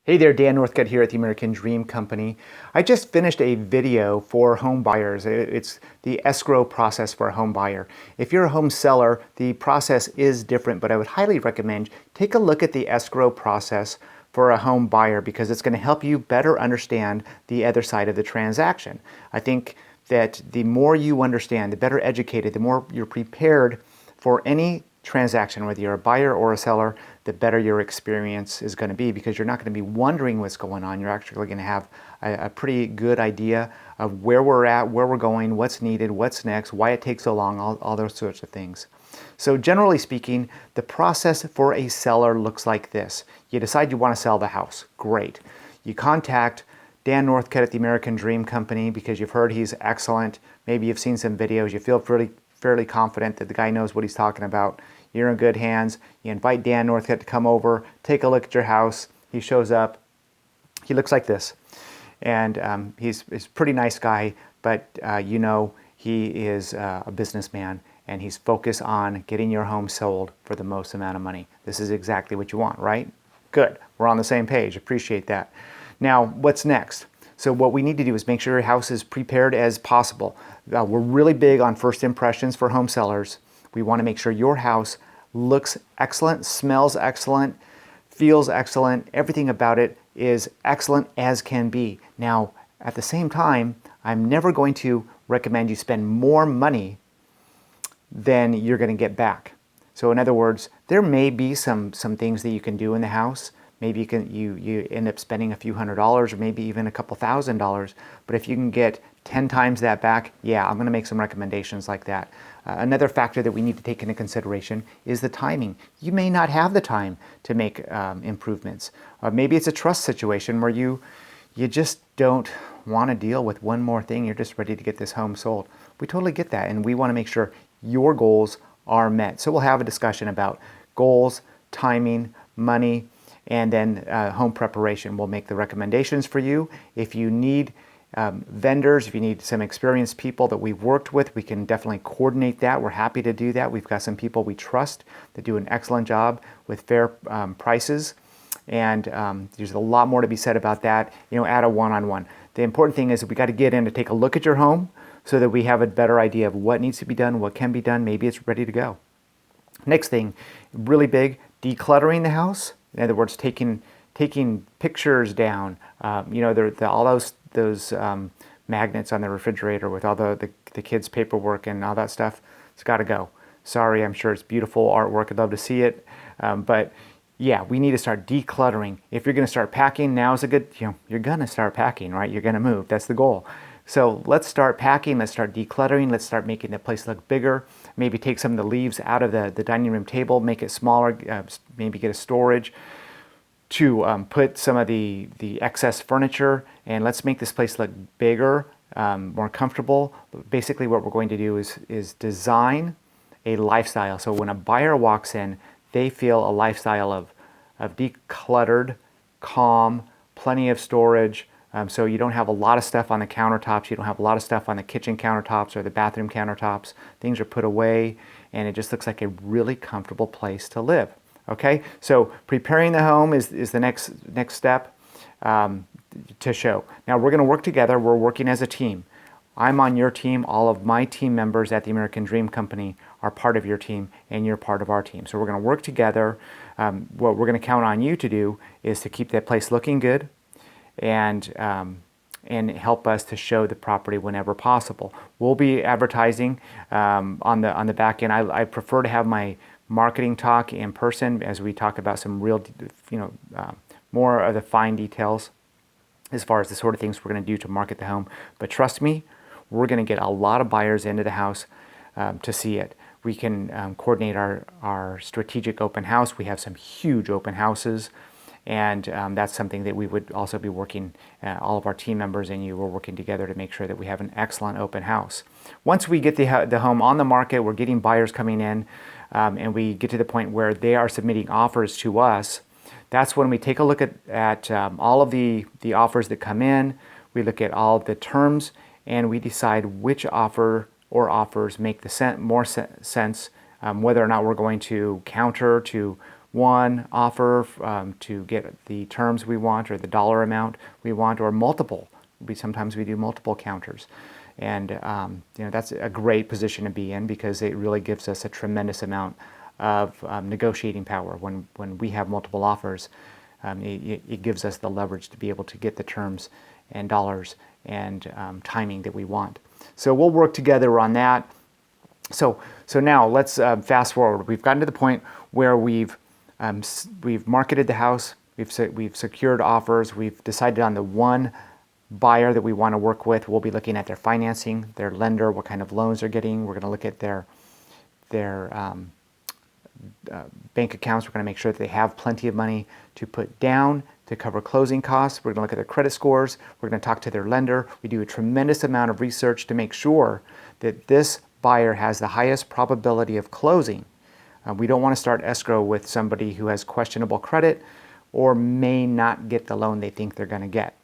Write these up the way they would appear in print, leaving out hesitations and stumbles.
Hey there, Dan Northcutt here at the American Dream Company. I just finished a video for home buyers. It's the escrow process for a home buyer. If you're a home seller, the process is different, but I would highly recommend take a look at the escrow process for a home buyer because it's going to help you better understand the other side of the transaction. I think that the more you understand, the better educated, the more you're prepared for any transaction, whether you're a buyer or a seller, the better your experience is going to be because you're not going to be wondering what's going on. You're actually going to have a pretty good idea of where we're at, where we're going, what's needed, what's next, why it takes so long, all those sorts of things. So generally speaking, the process for a seller looks like this. You decide you want to sell the house. Great. You contact Dan Northcutt at the American Dream Company because you've heard he's excellent. Maybe you've seen some videos. You feel fairly confident that the guy knows what he's talking about. You're in good hands. You invite Dan Northcutt to come over, take a look at your house. He shows up. He looks like this. And he's a pretty nice guy, but he is a businessman and he's focused on getting your home sold for the most amount of money. This is exactly what you want, right? Good. We're on the same page. Appreciate that. Now, what's next? So what we need to do is make sure your house is prepared as possible. We're really big on first impressions for home sellers. We want to make sure your house looks excellent, smells excellent, feels excellent. Everything about it is excellent as can be. Now, at the same time, I'm never going to recommend you spend more money than you're going to get back. So in other words, there may be some things that you can do in the house. Maybe you end up spending a few $100s or maybe even a couple $1,000s. But if you can get 10 times that back, yeah, I'm going to make some recommendations like that. Another factor that we need to take into consideration is the timing. You may not have the time to make improvements. Maybe it's a trust situation where you just don't want to deal with one more thing. You're just ready to get this home sold. We totally get that, and we want to make sure your goals are met. So we'll have a discussion about goals, timing, money, and then home preparation. We'll make the recommendations for you. If you need vendors, if you need some experienced people that we've worked with, we can definitely coordinate that. We're happy to do that. We've got some people we trust that do an excellent job with fair prices. And there's a lot more to be said about that, at a one-on-one. The important thing is that we got to get in to take a look at your home so that we have a better idea of what needs to be done, what can be done. Maybe it's ready to go. Next thing, really big, decluttering the house. In other words, taking pictures down. All those magnets on the refrigerator with all the kids' paperwork and all that stuff. It's got to go. Sorry, I'm sure it's beautiful artwork. I'd love to see it, but yeah, we need to start decluttering. If you're going to start packing, now is a good. You're going to start packing, right? You're going to move. That's the goal. So let's start packing. Let's start decluttering. Let's start making the place look bigger. Maybe take some of the leaves out of the dining room table, make it smaller. Maybe get a storage to put some of the excess furniture, and let's make this place look bigger, more comfortable. Basically what we're going to do is design a lifestyle. So when a buyer walks in, they feel a lifestyle of decluttered, calm, plenty of storage. So you don't have a lot of stuff on the countertops. You don't have a lot of stuff on the kitchen countertops or the bathroom countertops. Things are put away, and it just looks like a really comfortable place to live. Okay, so preparing the home is the next step to show. Now we're going to work together. We're working as a team. I'm on your team. All of my team members at the American Dream Company are part of your team, and you're part of our team. So we're going to work together. What we're going to count on you to do is to keep that place looking good, and help us to show the property whenever possible. We'll be advertising on the back end. I prefer to have my marketing talk in person as we talk about some real, more of the fine details as far as the sort of things we're going to do to market the home. But trust me, we're going to get a lot of buyers into the house to see it. We can coordinate our strategic open house. We have some huge open houses, and that's something that we would also be working, all of our team members and you, we're working together to make sure that we have an excellent open house. Once we get the home on the market, we're getting buyers coming in, and we get to the point where they are submitting offers to us. That's when we take a look at all of the offers that come in. We look at all of the terms, and we decide which offer or offers make more sense, whether or not we're going to counter to one offer to get the terms we want or the dollar amount we want, or multiple. Sometimes we do multiple counters. And that's a great position to be in, because it really gives us a tremendous amount of negotiating power. When we have multiple offers, it gives us the leverage to be able to get the terms and dollars and timing that we want. So we'll work together on that. So now let's fast forward. We've gotten to the point where we've marketed the house, we've secured offers, we've decided on the one buyer that we want to work with. We'll be looking at their financing, their lender, what kind of loans they're getting. We're going to look at their bank accounts. We're going to make sure that they have plenty of money to put down to cover closing costs. We're going to look at their credit scores. We're going to talk to their lender. We do a tremendous amount of research to make sure that this buyer has the highest probability of closing. We don't want to start escrow with somebody who has questionable credit or may not get the loan they think they're going to get.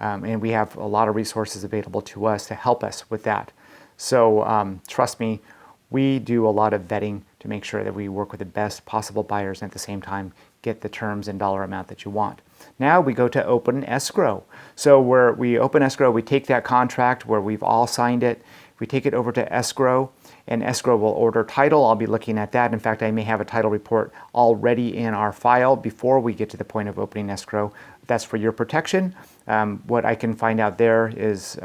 And we have a lot of resources available to us to help us with that. So trust me, we do a lot of vetting to make sure that we work with the best possible buyers and at the same time get the terms and dollar amount that you want. Now we go to open escrow. So where we open escrow, we take that contract where we've all signed it, we take it over to escrow, and escrow will order title. I'll be looking at that. In fact, I may have a title report already in our file before we get to the point of opening escrow. That's for your protection. What I can find out there is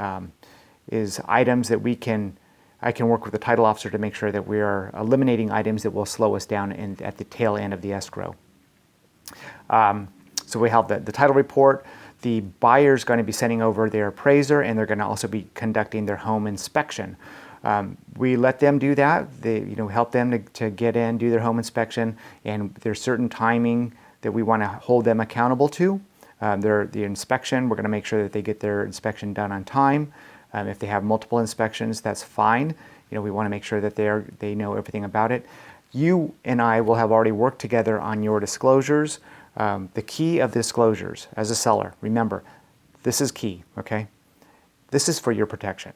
items that I can work with the title officer to make sure that we are eliminating items that will slow us down at the tail end of the escrow. So we have the title report. The buyer's going to be sending over their appraiser, and they're going to also be conducting their home inspection. We let them do that. Help them to get in, do their home inspection, and there's certain timing that we want to hold them accountable to. The inspection, we're going to make sure that they get their inspection done on time. If they have multiple inspections, that's fine. We want to make sure that they know everything about it. You and I will have already worked together on your disclosures. The key of disclosures as a seller, remember, this is key, okay? This is for your protection.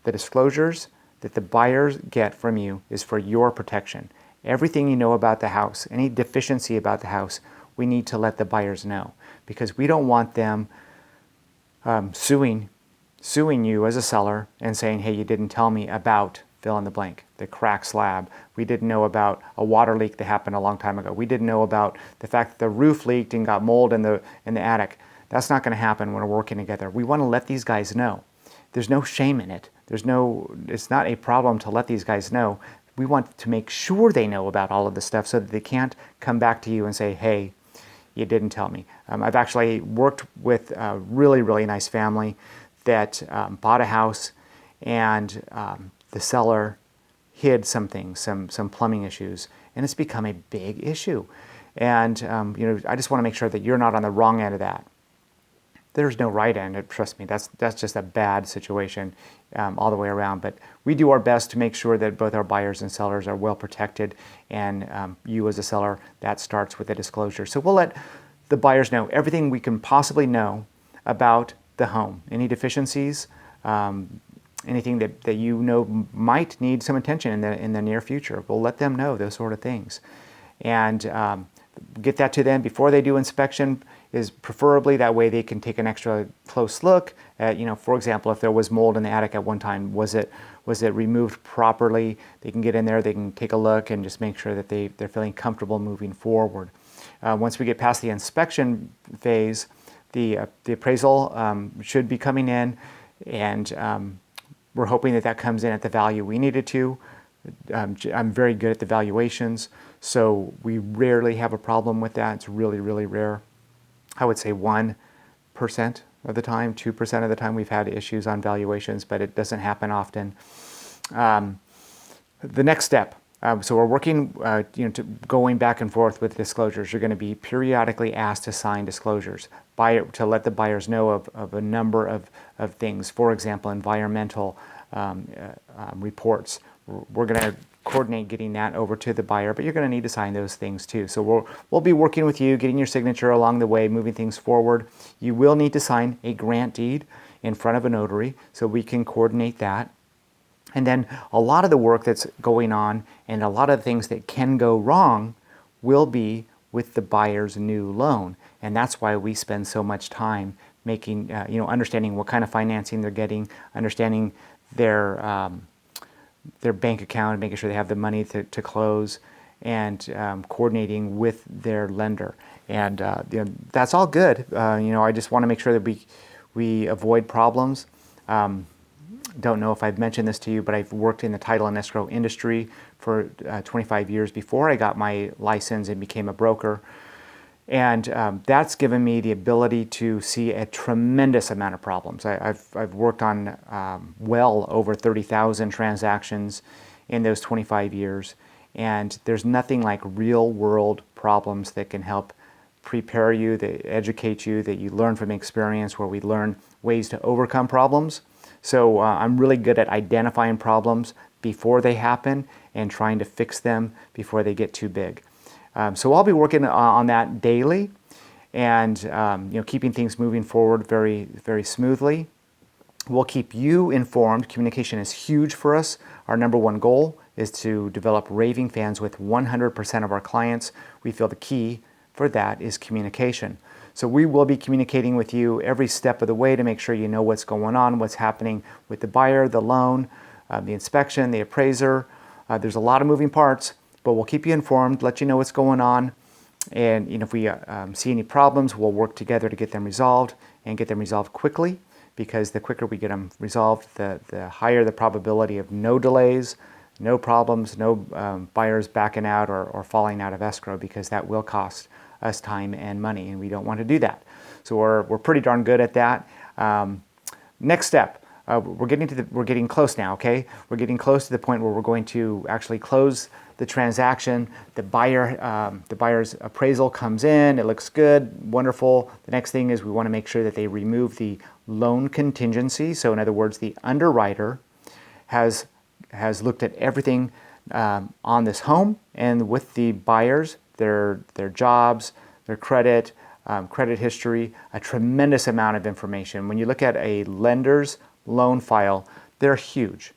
The disclosures that the buyers get from you is for your protection. Everything you know about the house, any deficiency about the house, we need to let the buyers know, because we don't want them suing you as a seller and saying, hey, you didn't tell me about fill in the blank, the cracked slab. We didn't know about a water leak that happened a long time ago. We didn't know about the fact that the roof leaked and got mold in the attic. That's not going to happen when we're working together. We want to let these guys know. There's no shame in it. It's not a problem to let these guys know. We want to make sure they know about all of this stuff so that they can't come back to you and say, hey, you didn't tell me. I've actually worked with a really, really nice family that bought a house, and the seller hid some things, some plumbing issues, and it's become a big issue. And I just want to make sure that you're not on the wrong end of that. There's no right end. Trust me, that's just a bad situation all the way around. But we do our best to make sure that both our buyers and sellers are well protected, and you as a seller, that starts with a disclosure. So we'll let the buyers know everything we can possibly know about the home. Any deficiencies, anything that might need some attention in the near future. We'll let them know those sort of things, and get that to them before they do inspection. Is preferably that way they can take an extra close look at, for example, if there was mold in the attic at one time, was it removed properly? They can get in there, they can take a look and just make sure that they're feeling comfortable moving forward. Once we get past the inspection phase, the appraisal should be coming in, and we're hoping that comes in at the value we need it to. I'm very good at the valuations, so we rarely have a problem with that. It's really, really rare. I would say 1% of the time, 2% of the time we've had issues on valuations, but it doesn't happen often. The next step, so we're working, going back and forth with disclosures. You're going to be periodically asked to sign disclosures to let the buyers know of a number of things. For example, environmental reports. We're going to coordinate getting that over to the buyer, but you're going to need to sign those things too. So we'll be working with you, getting your signature along the way, moving things forward. You will need to sign a grant deed in front of a notary so we can coordinate that. And then a lot of the work that's going on and a lot of things that can go wrong will be with the buyer's new loan. And that's why we spend so much time making, understanding what kind of financing they're getting, understanding their bank account, making sure they have the money to close, and coordinating with their lender. And that's all good. I just want to make sure that we avoid problems. Don't know if I've mentioned this to you, but I've worked in the title and escrow industry for 25 years before I got my license and became a broker. And that's given me the ability to see a tremendous amount of problems. I've worked on well over 30,000 transactions in those 25 years. And there's nothing like real world problems that can help prepare you, that educate you, that you learn from experience, where we learn ways to overcome problems. So I'm really good at identifying problems before they happen and trying to fix them before they get too big. So I'll be working on that daily, and keeping things moving forward very, very smoothly. We'll keep you informed. Communication is huge for us. Our number one goal is to develop raving fans with 100% of our clients. We feel the key for that is communication. So we will be communicating with you every step of the way to make sure you know what's going on, what's happening with the buyer, the loan, the inspection, the appraiser. There's a lot of moving parts, but we'll keep you informed, let you know what's going on. And if we see any problems, we'll work together to get them resolved, and get them resolved quickly, because the quicker we get them resolved, the higher the probability of no delays, no problems, no buyers backing out or falling out of escrow, because that will cost us time and money, and we don't want to do that. So we're pretty darn good at that. Next step, we're getting close now. Okay, we're getting close to the point where we're going to actually close the transaction. The buyer's appraisal comes in. It looks good, wonderful. The next thing is we want to make sure that they remove the loan contingency. So in other words, the underwriter has looked at everything on this home, and with the buyers, their jobs, their credit, credit history, a tremendous amount of information. When you look at a lender's loan file, they're huge.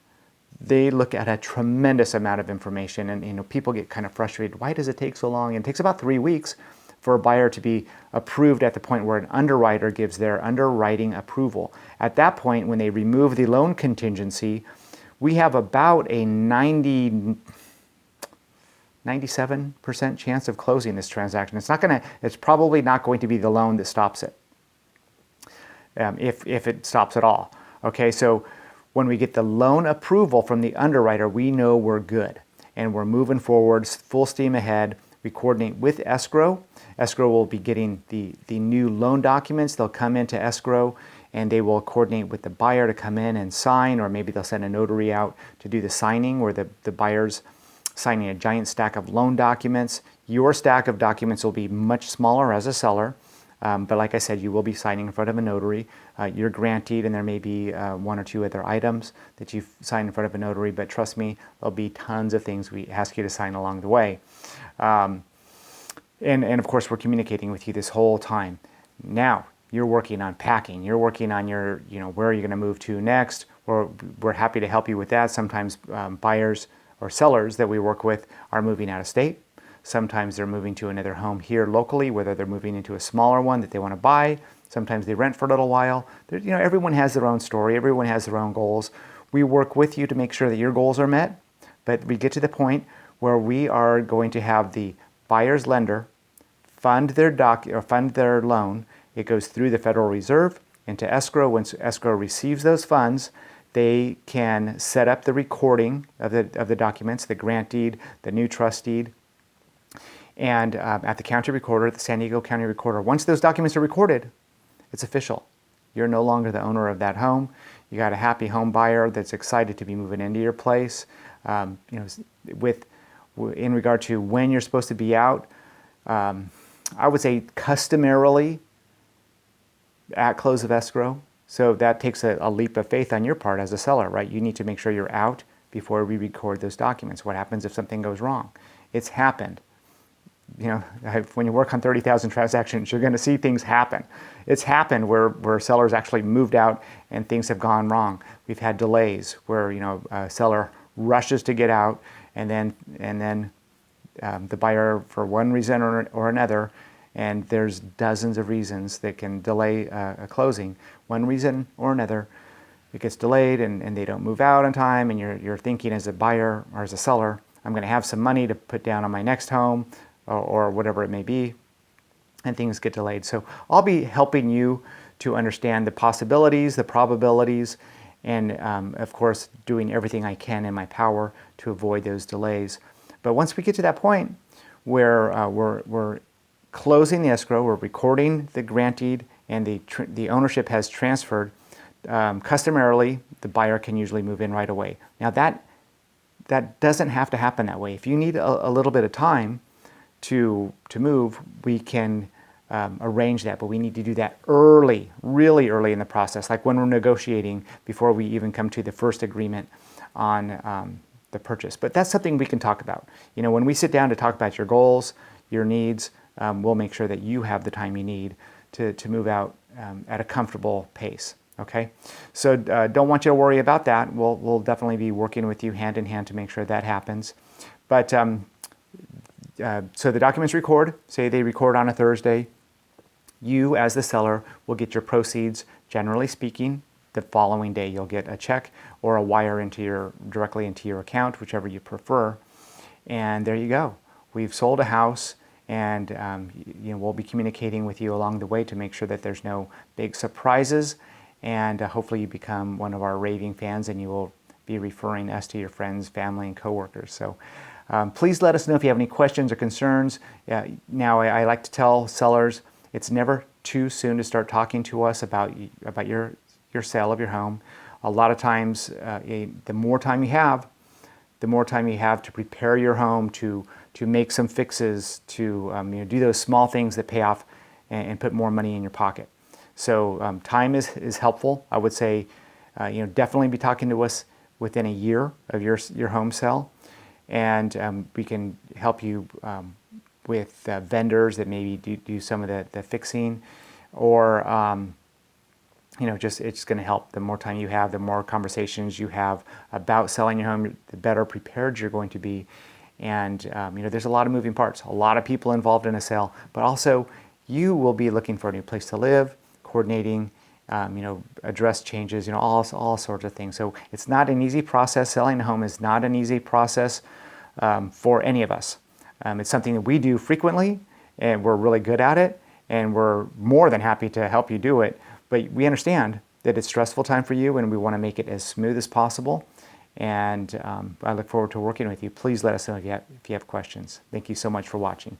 They look at a tremendous amount of information, and people get kind of frustrated. Why does it take so long? And it takes about 3 weeks for a buyer to be approved at the point where an underwriter gives their underwriting approval. At that point, when they remove the loan contingency, we have about a 97% chance of closing this transaction. It's probably not going to be the loan that stops it, if it stops at all. Okay, so when we get the loan approval from the underwriter, we know we're good, and we're moving forward, full steam ahead. We coordinate with escrow. Escrow will be getting the new loan documents. They'll come into escrow, and they will coordinate with the buyer to come in and sign, or maybe they'll send a notary out to do the signing, where the buyer's signing a giant stack of loan documents. Your stack of documents will be much smaller as a seller, but like I said, you will be signing in front of a notary. You're granted, and there may be 1 or 2 other items that you sign in front of a notary, but trust me, there'll be tons of things we ask you to sign along the way. And of course, we're communicating with you this whole time. Now, you're working on packing. You're working on your, where are you going to move to next? We're happy to help you with that. Sometimes buyers or sellers that we work with are moving out of state. Sometimes they're moving to another home here locally, whether they're moving into a smaller one that they want to buy. Sometimes they rent for a little while. Everyone has their own story. Everyone has their own goals. We work with you to make sure that your goals are met, but we get to the point where we are going to have the buyer's lender fund their loan. It goes through the Federal Reserve into escrow. Once escrow receives those funds, they can set up the recording of the documents, the grant deed, the new trust deed, and at the county recorder, the San Diego County Recorder. Once those documents are recorded, it's official. You're no longer the owner of that home. You got a happy home buyer that's excited to be moving into your place. In regard to when you're supposed to be out, I would say customarily at close of escrow. So that takes a leap of faith on your part as a seller, right? You need to make sure you're out before we record those documents. What happens if something goes wrong? It's happened. When you work on 30,000 transactions, you're going to see things happen. It's happened where sellers actually moved out and things have gone wrong. We've had delays where a seller rushes to get out, and then the buyer for one reason or another, and there's dozens of reasons that can delay a closing. One reason or another, it gets delayed and they don't move out on time, and you're thinking as a buyer or as a seller, I'm going to have some money to put down on my next home or whatever it may be, and things get delayed. So I'll be helping you to understand the possibilities, the probabilities, and of course doing everything I can in my power to avoid those delays. But once we get to that point where we're closing the escrow, we're recording the grantee, and the ownership has transferred, customarily the buyer can usually move in right away. Now that doesn't have to happen that way. If you need a little bit of time to move, we can arrange that, but we need to do that early, really early in the process, like when we're negotiating before we even come to the first agreement on the purchase. But that's something we can talk about. You know, when we sit down to talk about your goals, your needs, we'll make sure that you have the time you need to move out at a comfortable pace. Okay, so don't want you to worry about that. We'll definitely be working with you hand in hand to make sure that happens. But so the documents record, say they record on a Thursday. You, as the seller, will get your proceeds, generally speaking, the following day. You'll get a check or a wire directly into your account, whichever you prefer. And there you go. We've sold a house, and we'll be communicating with you along the way to make sure that there's no big surprises. And hopefully you become one of our raving fans, and you will be referring us to your friends, family, and coworkers. So please let us know if you have any questions or concerns. Now, I like to tell sellers, it's never too soon to start talking to us about your sale of your home. A lot of times, the more time you have to prepare your home, to make some fixes, to do those small things that pay off and put more money in your pocket. So time is helpful. I would say, definitely be talking to us within a year of your home sale, and we can help you with vendors that maybe do some of the fixing, or it's going to help. The more time you have, the more conversations you have about selling your home, the better prepared you're going to be. And there's a lot of moving parts, a lot of people involved in a sale, but also you will be looking for a new place to live, coordinating, address changes, all sorts of things. So it's not an easy process. Selling a home is not an easy process for any of us. It's something that we do frequently, and we're really good at it, and we're more than happy to help you do it. But we understand that it's a stressful time for you, and we want to make it as smooth as possible. And I look forward to working with you. Please let us know if you have questions. Thank you so much for watching.